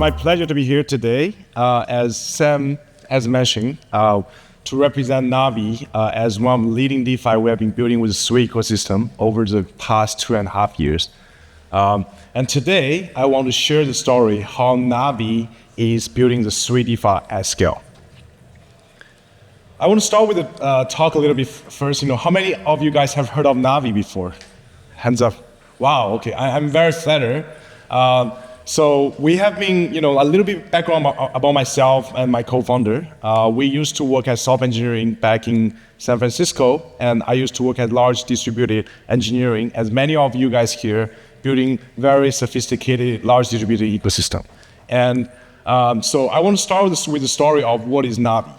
my pleasure to be here today, as Sam has mentioned, to represent Navi as one of the leading DeFi we have been building with the Sui ecosystem over the past 2.5 years. And today, I want to share the story how Navi is building the Sui DeFi at scale. I want to start with talk a little bit first. How many of you guys have heard of Navi before? Hands up. Wow, okay, I'm very flattered. So we have been, a little bit background about myself and my co-founder. We used to work at software engineering back in San Francisco, and I used to work at large distributed engineering, as many of you guys here, building very sophisticated, large distributed ecosystem. And so I want to start with the story of what is Navi.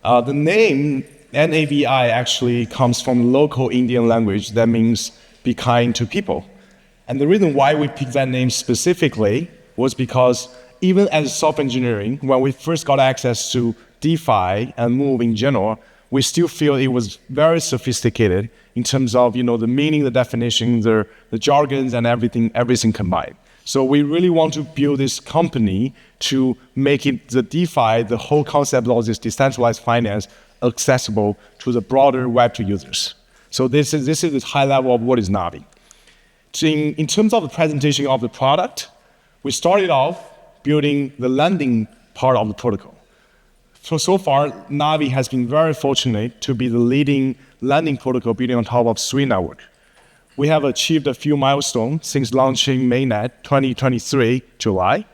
The name Navi actually comes from local Indian language that means be kind to people. And the reason why we picked that name specifically was because even as software engineering, when we first got access to DeFi and Move in general, we still feel it was very sophisticated in terms of the meaning, the definition, the jargons, and everything combined. So we really want to build this company to make it the DeFi, the whole concept of this decentralized finance, accessible to the broader Web2 users. So this is the high level of what is Navi. In terms of the presentation of the product, we started off building the lending part of the protocol. So far, Navi has been very fortunate to be the leading lending protocol building on top of Sui network. We have achieved a few milestones since launching mainnet 2023 July.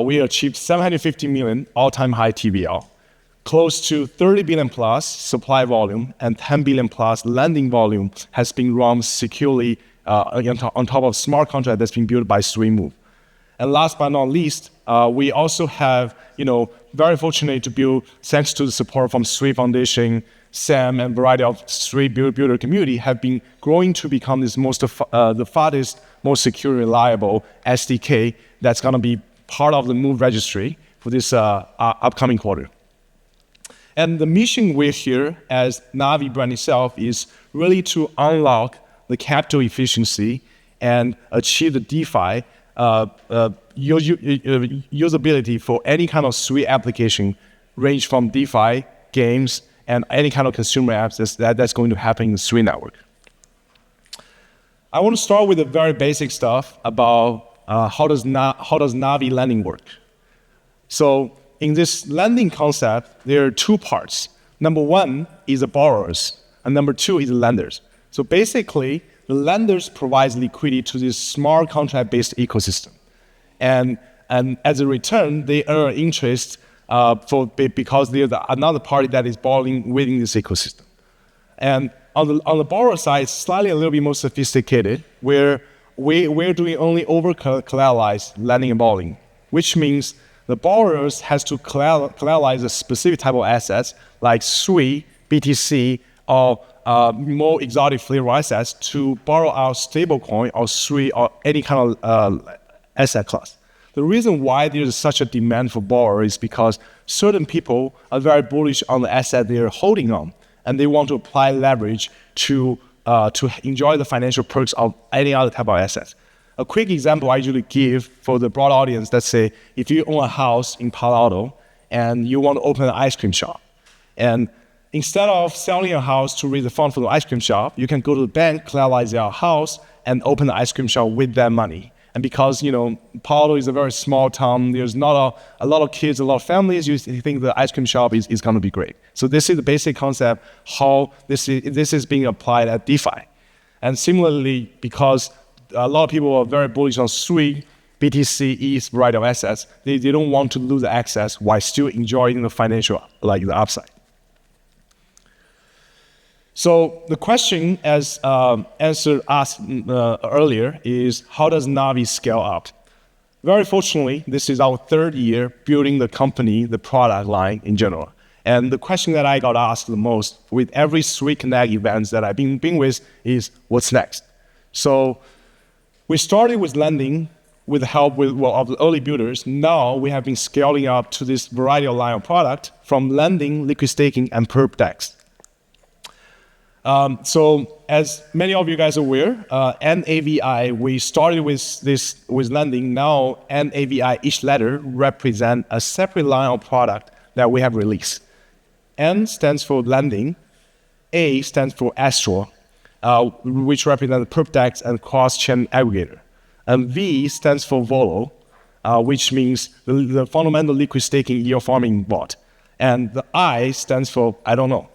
We achieved 750 million all-time high TVL, close to 30 billion plus supply volume, and 10 billion plus lending volume has been run securely on top of smart contract that's been built by Sui Move. And last but not least, we also have, very fortunate to build, thanks to the support from Sui Foundation, Sam, and variety of Sui builder community, have been growing to become this the fastest, most secure, reliable SDK that's going to be part of the Move registry for this upcoming quarter. And the mission we're here as Navi brand itself is really to unlock the capital efficiency and achieve the DeFi usability for any kind of Sui application, range from DeFi, games, and any kind of consumer apps that's going to happen in the Sui network. I want to start with the very basic stuff about how does Navi lending work. So in this lending concept, there are two parts. Number one is the borrowers, and number two is the lenders. So basically, the lenders provide liquidity to this smart contract-based ecosystem. And as a return, they earn interest because they're another party that is borrowing within this ecosystem. And on the borrower side, it's slightly a little bit more sophisticated, where we're doing only over-collateralized lending and borrowing, which means the borrowers has to collateralize a specific type of assets like Sui, BTC, or more exotic flavor assets to borrow our stablecoin or Sui or any kind of asset class. The reason why there's such a demand for borrower is because certain people are very bullish on the asset they're holding on, and they want to apply leverage to enjoy the financial perks of any other type of assets. A quick example I usually give for the broad audience, let's say if you own a house in Palo Alto and you want to open an ice cream shop, and instead of selling your house to raise the fund for the ice cream shop, you can go to the bank, collateralize your house, and open the ice cream shop with that money. And because, Palo Alto is a very small town, there's not a lot of kids, a lot of families, you think the ice cream shop is going to be great. So this is the basic concept, how this is being applied at DeFi. And similarly, because a lot of people are very bullish on Sui, BTC, ETH, variety of assets, they don't want to lose access while still enjoying the financial, like the upside. So the question, as answered asked earlier, is how does Navi scale up? Very fortunately, this is our third year building the company, the product line in general. And the question that I got asked the most with every Sui Connect events that I've been with is, what's next? So we started with lending with the help of the early builders. Now we have been scaling up to this variety of line of product from lending, liquid staking, and perp DEX. So as many of you guys are aware, NAVI, we started with lending. Now NAVI, each letter represent a separate line of product that we have released. N stands for lending, A stands for Astro, which represents the perp and cross-chain aggregator. And V stands for Volo, which means the fundamental liquid staking yield farming bot. And the I stands for I don't know.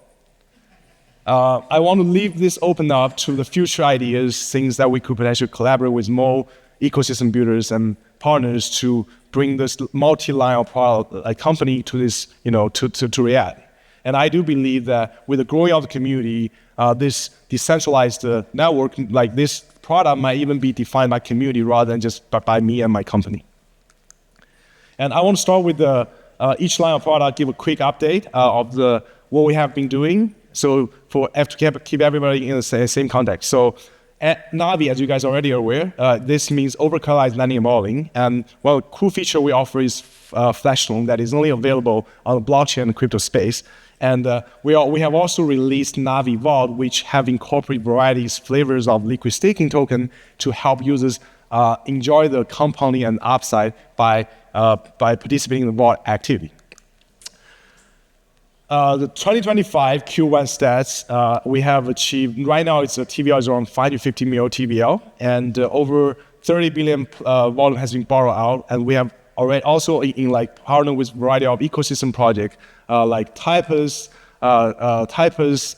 I want to leave this open up to the future ideas, things that we could potentially collaborate with more ecosystem builders and partners to bring this multi-line of product company to this, to reality. And I do believe that with the growing of the community, this decentralized network, like this product, might even be defined by community rather than just by me and my company. And I want to start with each line of product, give a quick update of what we have been doing. So to keep everybody in the same context. So at Navi, as you guys already are aware, this means over-collateralized lending and modeling. And a cool feature we offer is Flash Loan that is only available on the blockchain and crypto space. And we have also released Navi Vault, which have incorporated varieties, flavors of liquid staking token to help users enjoy the compounding and upside by participating in the Vault activity. The 2025 Q1 stats we have achieved, right now it's a TVL is around 550 mil TVL, and over 30 billion volume has been borrowed out, and we have already also partnered with a variety of ecosystem projects like Typus,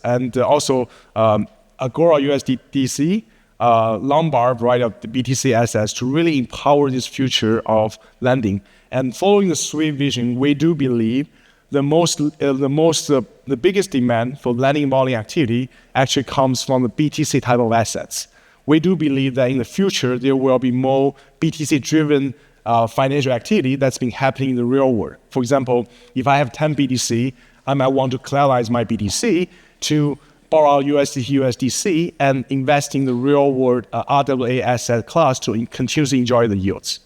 and also Agora USDC, Lombard, variety of the BTC assets to really empower this future of lending. And following the Sui vision, we do believe the biggest demand for lending and modeling activity actually comes from the BTC type of assets. We do believe that in the future, there will be more BTC-driven financial activity that's been happening in the real world. For example, if I have 10 BTC, I might want to collateralize my BTC to borrow USDC and invest in the real world RWA asset class to continuously enjoy the yields.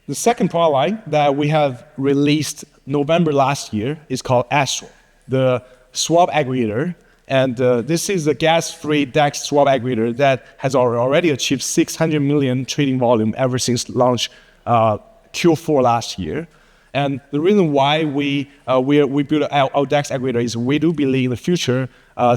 The second product line that we have released November last year is called Astro, the swap aggregator. And this is a gas-free DEX swap aggregator that has already achieved 600 million trading volume ever since launch Q4 last year. And the reason why we built our DEX aggregator is we do believe in the future,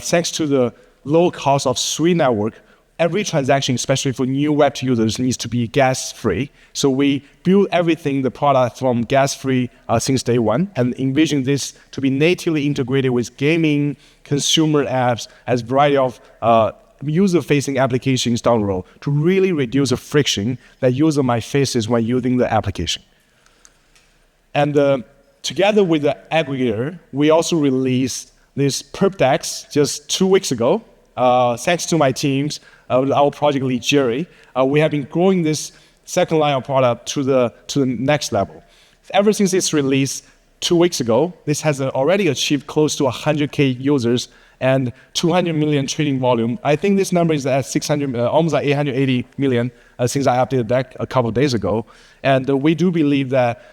thanks to the low cost of Sui network, every transaction, especially for new Web2 users, needs to be gas-free. So we build everything, the product from gas-free since day one, and envision this to be natively integrated with gaming, consumer apps, as a variety of user-facing applications down the road to really reduce the friction that user might face when using the application. And together with the aggregator, we also released this perp just 2 weeks ago. Thanks to my teams, our project lead Jerry, we have been growing this second line of product to the next level. Ever since its release 2 weeks ago, this has already achieved close to 100K users and 200 million trading volume. I think this number is at 600, almost at 880 million since I updated that a couple of days ago. And we do believe that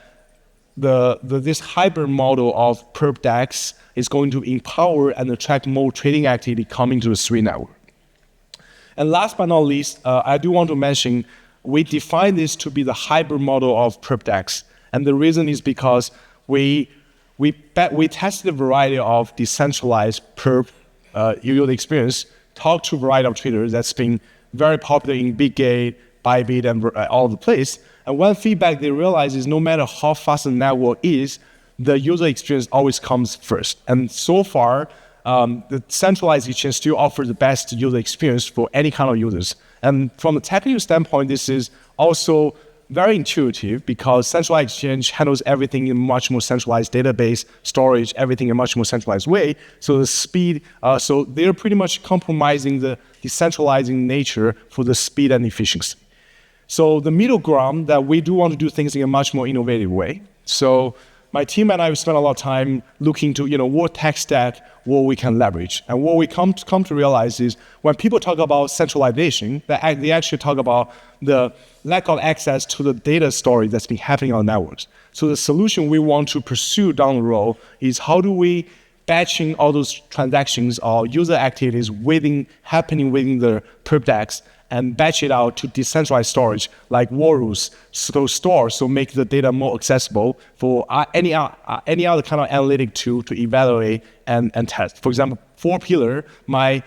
this hybrid model of perp DEX is going to empower and attract more trading activity coming to the Sui network. And last but not least, I do want to mention, we define this to be the hybrid model of perp DEX. And the reason is because we tested a variety of decentralized perp user experience, talked to a variety of traders that's been very popular in Bitgate, Bybit, and all over the place. And one feedback they realize is no matter how fast the network is, the user experience always comes first. And so far, the centralized exchange still offers the best user experience for any kind of users. And from a technical standpoint, this is also very intuitive because centralized exchange handles everything in much more centralized database, storage, everything in a much more centralized way. So the speed, so they're pretty much compromising the decentralizing nature for the speed and efficiency. So the middle ground that we do want to do things in a much more innovative way. So my team and I spent a lot of time looking to, what tech stack, what we can leverage. And what we come to realize is when people talk about centralization, they actually talk about the lack of access to the data storage that's been happening on networks. So the solution we want to pursue down the road is how do we batching all those transactions or user activities happening within the perpdex and batch it out to decentralized storage like Walrus, so make the data more accessible for any other kind of analytic tool to evaluate and test. For example, 4Pillar might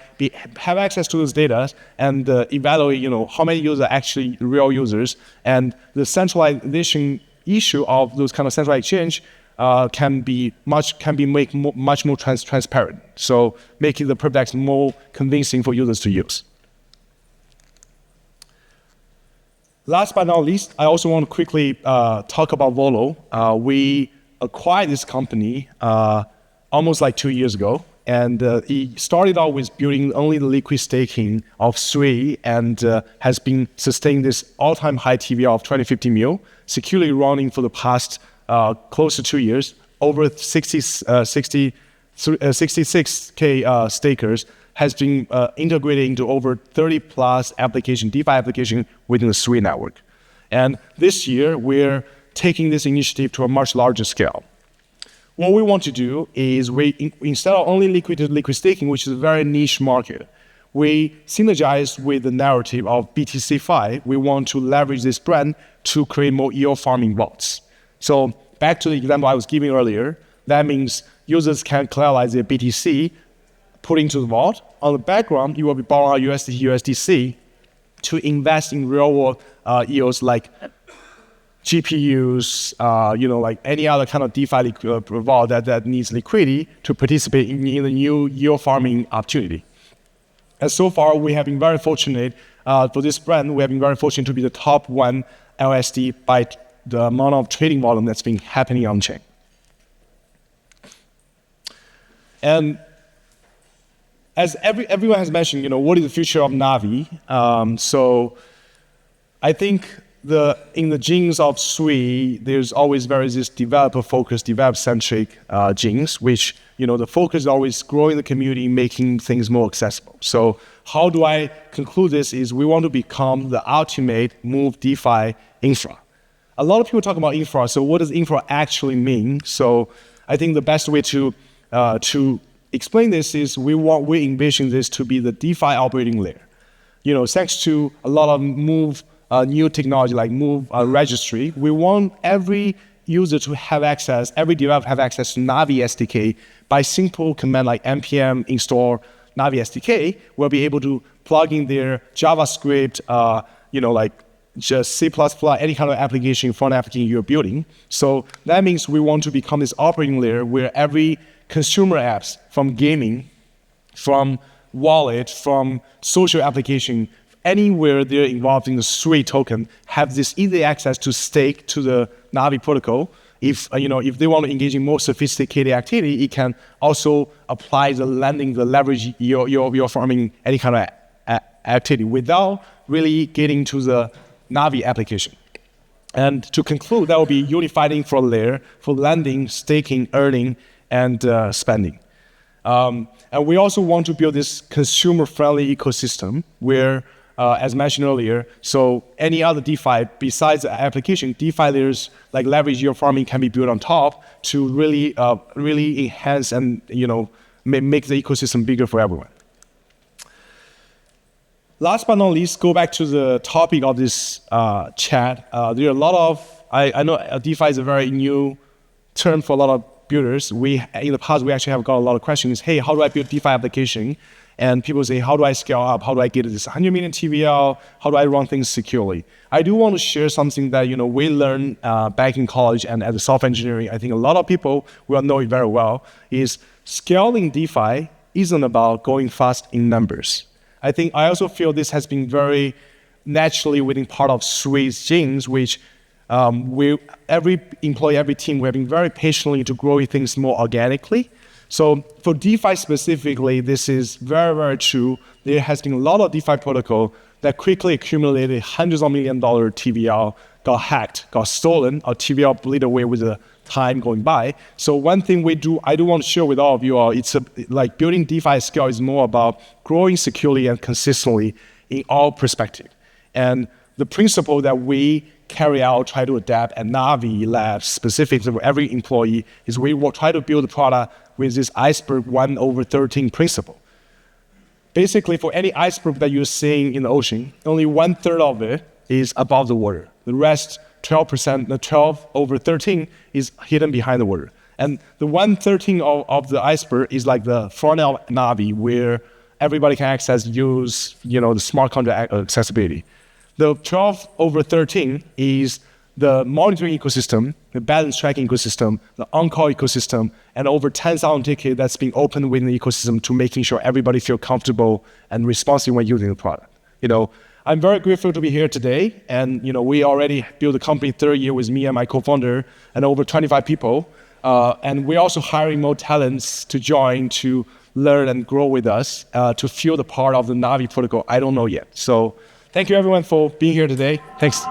have access to those data and evaluate, how many users are actually real users, and the centralization issue of those kind of centralized exchange can be made much more transparent. So making the perpdex more convincing for users to use. Last but not least, I also want to quickly talk about Volo. We acquired this company almost like 2 years ago, and it started out with building only the liquid staking of Sui, and has been sustaining this all-time high TVL of 2050 mil, securely running for the past close to 2 years, over 66K stakers, has been integrated into over 30 plus DeFi application within the Sui network. And this year, we're taking this initiative to a much larger scale. What we want to do is instead of only liquid staking, which is a very niche market, we synergize with the narrative of BTC-Fi. We want to leverage this brand to create more yield farming vaults. So back to the example I was giving earlier, that means users can collateralize their BTC, put into the vault. On the background, you will be borrowing USDC to invest in real-world yields like GPUs, like any other kind of DeFi vault that needs liquidity to participate in the new yield farming opportunity. And so far, we have been very fortunate for this brand. We have been very fortunate to be the top one LSD by the amount of trading volume that's been happening on chain. And as everyone has mentioned, what is the future of Navi? So I think in the genes of Sui, there's always this developer-focused, developer-centric genes, which, the focus is always growing the community, making things more accessible. So how do I conclude this is we want to become the ultimate move DeFi infra. A lot of people talk about infra, so what does infra actually mean? So I think the best way to explain this is we envision this to be the DeFi operating layer. Thanks to a lot of Move new technology like Move registry, we want every user to have access, every developer have access to Navi SDK by simple command like npm install Navi SDK. We'll be able to plug in their JavaScript, like just C++, any kind of application, front application you're building. So that means we want to become this operating layer where every consumer apps, from gaming, from wallet, from social application, anywhere they're involved in the Sui token, have this easy access to stake to the Navi protocol. If they want to engage in more sophisticated activity, it can also apply the lending, the leverage you're farming any kind of activity without really getting to the Navi application. And to conclude, that will be unified infra layer for lending, staking, earning, and spending. And we also want to build this consumer-friendly ecosystem where, as mentioned earlier, so any other DeFi besides the application, DeFi layers like leverage yield farming can be built on top to really enhance and make the ecosystem bigger for everyone. Last but not least, go back to the topic of this chat. There are a lot of, I know DeFi is a very new term for a lot of builders. In the past, we actually have got a lot of questions. Hey, how do I build DeFi application? And people say, how do I scale up? How do I get this 100 million TVL? How do I run things securely? I do want to share something that we learned back in college and as a software engineering. I think a lot of people will know it very well. Is scaling DeFi isn't about going fast in numbers. I also feel this has been very naturally within part of Sui's genes, which every employee, every team, we have been very patiently to grow things more organically. So for DeFi specifically, this is very, very true. There has been a lot of DeFi protocol that quickly accumulated hundreds of $1 million TVL, got hacked, got stolen, or TVL bleed away with the time going by. So one thing I do want to share with all of you all, like building DeFi scale is more about growing securely and consistently in all perspective. And the principle that we carry out, try to adapt at Navi Labs specifically for every employee is we will try to build a product with this iceberg 1/13 principle. Basically, for any iceberg that you're seeing in the ocean, only 1/3 of it is above the water. The rest, 12%, the 12/13 is hidden behind the water. And the 1/13 of the iceberg is like the front end of Navi, where everybody can access, use, the smart contract accessibility. The 12/13 is the monitoring ecosystem, the balance tracking ecosystem, the on-call ecosystem, and over 10,000 tickets that's been opened within the ecosystem to making sure everybody feel comfortable and responsive when using the product. I'm very grateful to be here today, and we already built the company third year with me and my co-founder and over 25 people, and we're also hiring more talents to join to learn and grow with us to feel the part of the Navi protocol I don't know yet. So thank you everyone for being here today. Thanks.